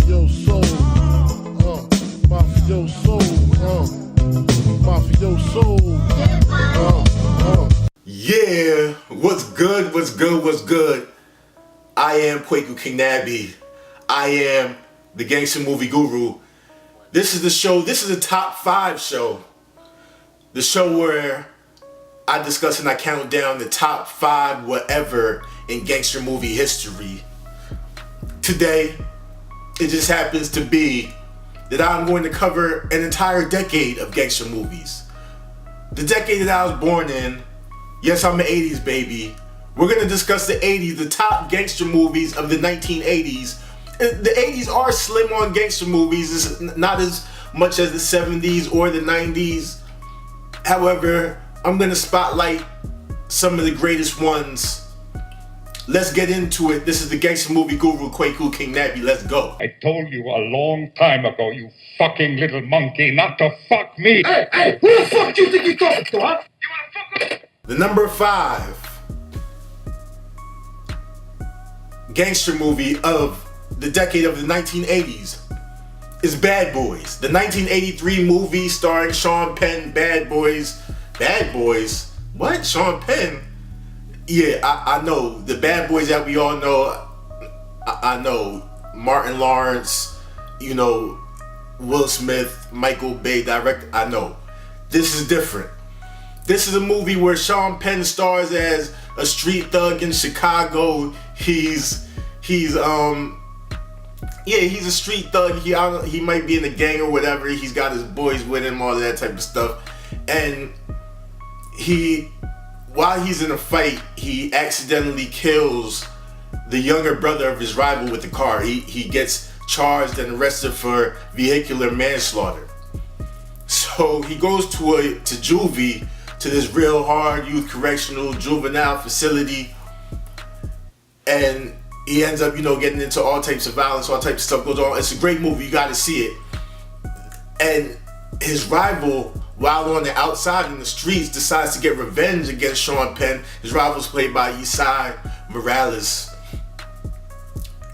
Mafioso, mafioso, mafioso, Yeah, what's good, what's good, what's good? I am Kwaku King Nabby. I am the Gangster movie guru. This is the show, this is a top 5 show. The show where I discuss and I count down the top 5 whatever in gangster movie history. Today, it just happens to be that I'm going to cover an entire decade of gangster movies. The decade that I was born in. Yes, I'm an 80's baby. We're going to discuss the 80s, the top gangster movies of the 1980s. The 80s are slim on gangster movies. It's not as much as the 70s or the 90s. However, I'm going to spotlight some of the greatest ones. Let's get into it. This is the Gangster movie guru, Kwaku King Nabby. Let's go. I told you a long time ago, you fucking little monkey, not to fuck me. Hey, who the fuck do you think you're talking to, huh? You wanna fuck me? The number 5 gangster movie of the decade of the 1980s is Bad Boys. The 1983 movie starring Sean Penn, Bad Boys. Bad Boys? What? Sean Penn? Yeah, I know. The Bad Boys that we all know, I know. Martin Lawrence, you know, Will Smith, Michael Bay direct. I know. This is different. This is a movie where Sean Penn stars as a street thug in Chicago. He's a street thug. He might be in a gang or whatever. He's got his boys with him, all of that type of stuff. And while he's in a fight, he accidentally kills the younger brother of his rival with the car. He gets charged and arrested for vehicular manslaughter. So he goes to juvie, to this real hard youth correctional juvenile facility, and he ends up, getting into all types of violence, all types of stuff goes on. It's a great movie, you gotta see it. And his rival, while on the outside in the streets, decides to get revenge against Sean Penn. His rival's played by Isai Morales.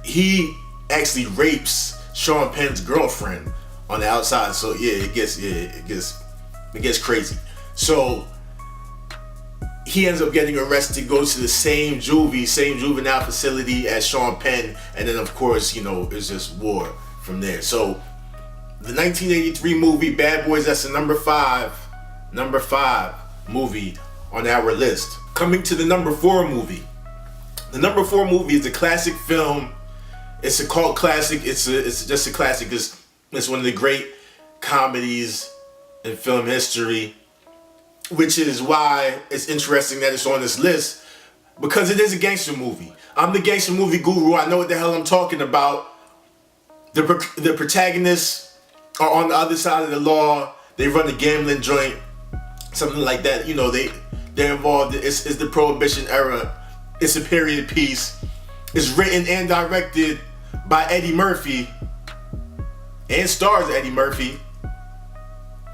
He actually rapes Sean Penn's girlfriend on the outside. So it gets crazy. So he ends up getting arrested, goes to the same juvenile facility as Sean Penn, and then of course, it's just war from there. So the 1983 movie Bad Boys, that's the number 5 movie on our list. Coming to the number 4 movie. The number 4 movie is a classic film. It's a cult classic. It's just a classic. It's one of the great comedies in film history, which is why it's interesting that it's on this list, because it is a gangster movie. I'm the gangster movie guru. I know what the hell I'm talking about. The protagonists are on the other side of the law. They run a gambling joint, something like that. They're involved. It's the Prohibition era. It's a period piece. It's written and directed by Eddie Murphy and stars Eddie Murphy.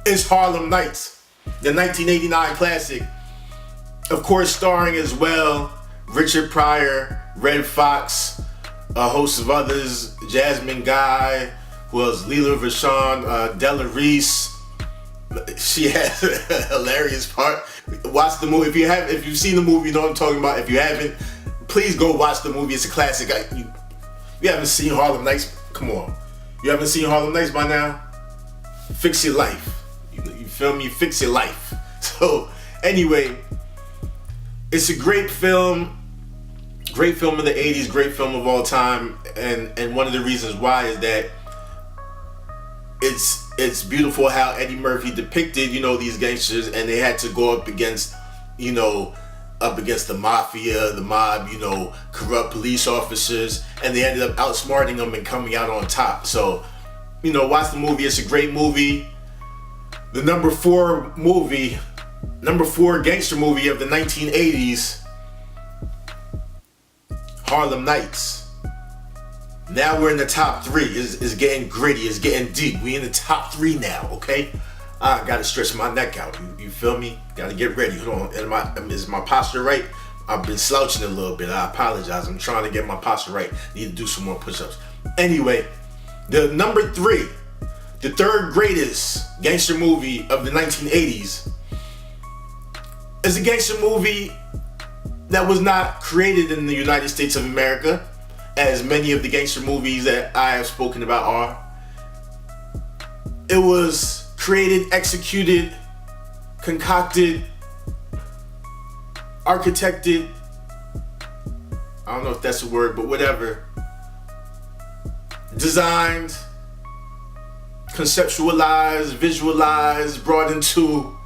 It's Harlem Nights, the 1989 classic. Of course, starring as well Richard Pryor, Red Fox, a host of others, Jasmine Guy, who else? Leela Vachon, Della Reese. She has a hilarious part. Watch the movie. If you've seen the movie, you know what I'm talking about. If you haven't, please go watch the movie. It's a classic. You haven't seen Harlem Nights? Come on. You haven't seen Harlem Nights by now? Fix your life. You feel me? Fix your life. So, anyway, it's a great film. Great film of the 80s. Great film of all time. And one of the reasons why is that it's beautiful how Eddie Murphy depicted, these gangsters, and they had to go up against the mafia, the mob, corrupt police officers, and they ended up outsmarting them and coming out on top. So, watch the movie. It's a great movie. The number 4 gangster movie of the 1980s, Harlem Nights. Now we're in the top 3. It's getting gritty. It's getting deep. We in the top 3 now, okay? I gotta stretch my neck out. You feel me? Gotta get ready. Hold on. Is my posture right? I've been slouching a little bit. I apologize. I'm trying to get my posture right. Need to do some more push-ups. Anyway, The number 3, the third greatest gangster movie of the 1980s, is a gangster movie that was not created in the United States of America, as many of the gangster movies that I have spoken about are. It was created, executed, concocted, architected, I don't know if that's a word, but whatever, designed, conceptualized, visualized, brought into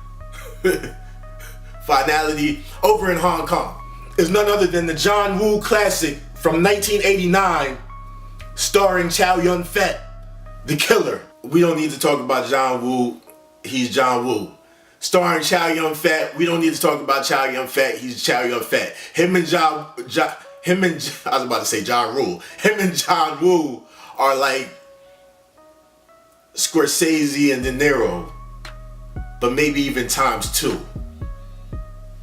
finality over in Hong Kong, is none other than the John Woo classic from 1989, starring Chow Yun-fat, the killer. We don't need to talk about John Woo, he's John Woo. Starring Chow Yun-fat, we don't need to talk about Chow Yun-fat, he's Chow Yun-fat. I was about to say John Woo. Him and John Woo are like Scorsese and De Niro, but maybe even times 2.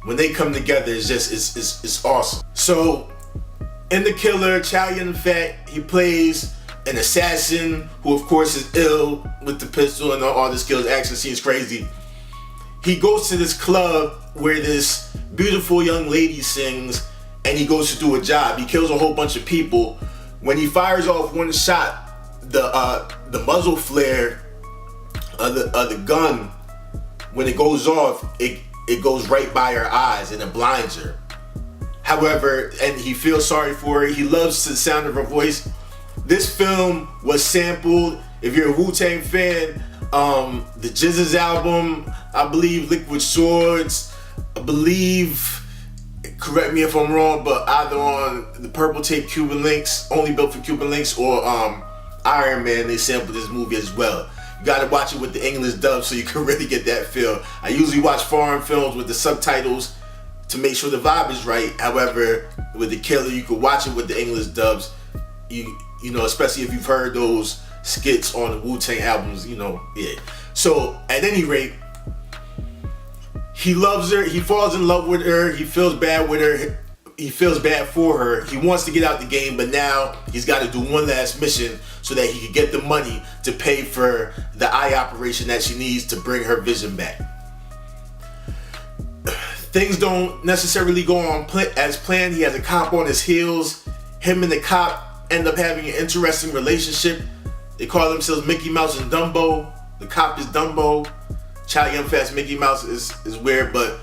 When they come together, it's just, it's awesome. So, in The Killer, Chow Yun-fat, he plays an assassin who of course is ill with the pistol and all the skills. Action scene's crazy. He goes to this club where this beautiful young lady sings, and he goes to do a job. He kills a whole bunch of people. When he fires off one shot, the muzzle flare of the gun, when it goes off, it goes right by her eyes and it blinds her. However, and he feels sorry for her. He loves the sound of her voice. This film was sampled. If you're a Wu-Tang fan, the Jizz's album, I believe Liquid Swords, I believe, correct me if I'm wrong, but either on the Purple Tape Cuban Links, Only Built for Cuban Links, or Iron Man, they sampled this movie as well. You gotta watch it with the English dub so you can really get that feel. I usually watch foreign films with the subtitles to make sure the vibe is right. However, with The Killer, you can watch it with the English dubs. You know, especially if you've heard those skits on the Wu-Tang albums, you know, yeah. So, at any rate, he loves her, he falls in love with her, he feels bad with her, he feels bad for her, he wants to get out the game, but now he's got to do one last mission so that he can get the money to pay for the eye operation that she needs to bring her vision back. Things don't necessarily go on as planned. He has a cop on his heels. Him and the cop end up having an interesting relationship. They call themselves Mickey Mouse and Dumbo. The cop is Dumbo. Chow Yun-fat's Mickey Mouse is weird, but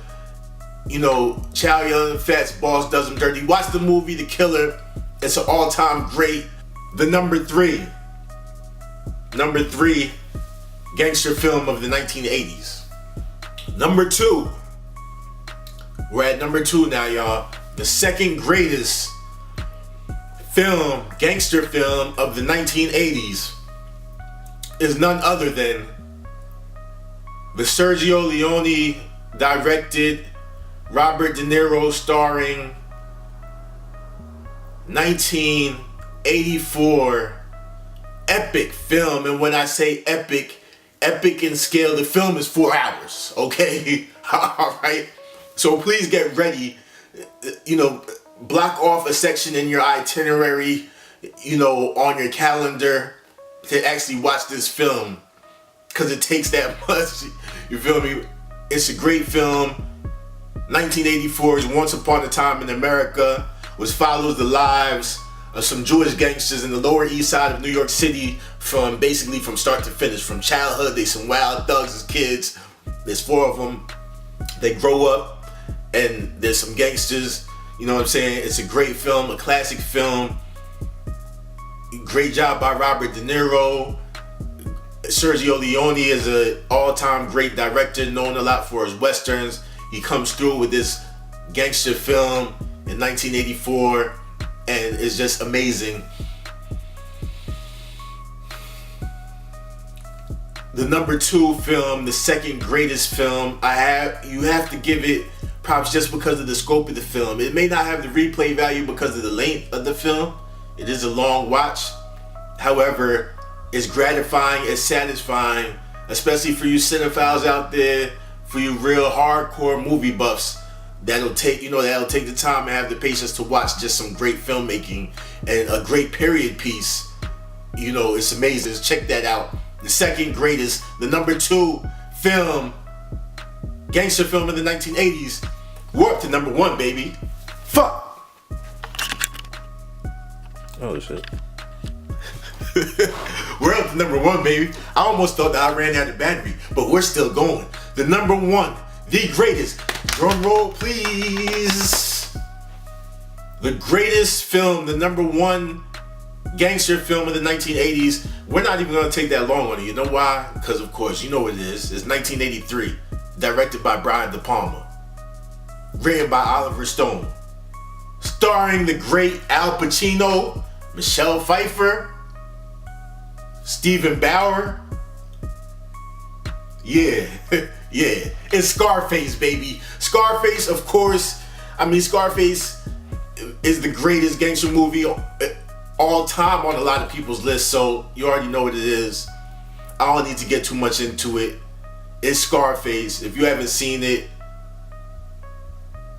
you know, Chow Yun-fat's boss does him dirty. Watch the movie The Killer. It's an all-time great. The number 3 gangster film of the 1980s. Number 2. We're at number 2 now, y'all. The second greatest film, gangster film of the 1980s is none other than the Sergio Leone directed, Robert De Niro starring 1984 epic film. And when I say epic in scale, the film is 4 hours, okay? All right? So please get ready, you know, block off a section in your itinerary, you know, on your calendar to actually watch this film, because it takes that much, you feel me? It's a great film. 1984's Once Upon a Time in America, which follows the lives of some Jewish gangsters in the Lower East Side of New York City from start to finish, from childhood. They some wild thugs as kids. There's 4 of them. They grow up and there's some gangsters. You know what I'm saying? It's a great film, a classic film. Great job by Robert De Niro. Sergio Leone is an all-time great director, known a lot for his westerns. He comes through with this gangster film in 1984, and it's just amazing. The number 2 film, the second greatest film, you have to give it props just because of the scope of the film. It may not have the replay value because of the length of the film. It is a long watch. However, it's gratifying, it's satisfying, especially for you cinephiles out there, for you real hardcore movie buffs that'll take the time and have the patience to watch just some great filmmaking and a great period piece it's amazing. Check that out. The second greatest, the number 2 film, gangster film in the 1980s. We're up to number 1, baby. Fuck. Oh shit. We're up to number 1, baby. I almost thought that I ran out of battery, but we're still going. The number 1, the greatest. Drum roll, please. The greatest film, the number 1 gangster film in the 1980s. We're not even gonna take that long on it. You know why? Because of course, you know what it is. It's 1983, directed by Brian De Palma, written by Oliver Stone, starring the great Al Pacino, Michelle Pfeiffer, Stephen Bauer. Yeah, yeah. It's Scarface, baby. Scarface, of course. Scarface is the greatest gangster movie all time on a lot of people's list, so you already know what it is. I don't need to get too much into it. It's Scarface. If you haven't seen it,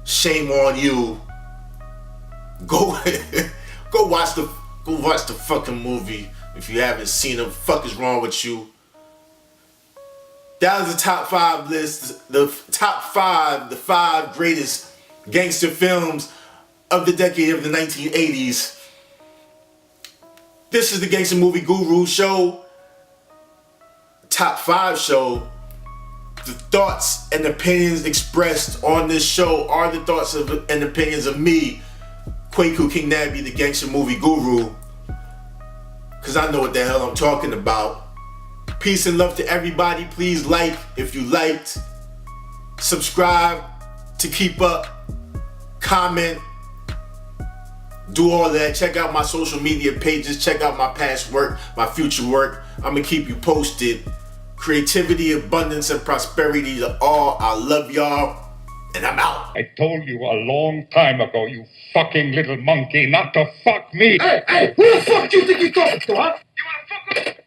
shame on you. Go go watch the fucking movie. If you haven't seen it, what the fuck is wrong with you? That was the top 5 list. The top 5, the 5 greatest gangster films of the decade of the 1980s. This is the Gangster Movie Guru Show, top 5 show. The thoughts and opinions expressed on this show are the thoughts and opinions of me, Kwaku King Nabby, the Gangster Movie Guru, because I know what the hell I'm talking about. Peace and love to everybody. Please like if you liked. Subscribe to keep up. Comment. Do all that. Check out my social media pages. Check out my past work, my future work. I'm going to keep you posted. Creativity, abundance, and prosperity to all. I love y'all. And I'm out. I told you a long time ago, you fucking little monkey, not to fuck me. Hey, who the fuck do you think you're talking to, huh? You wanna fuck with me?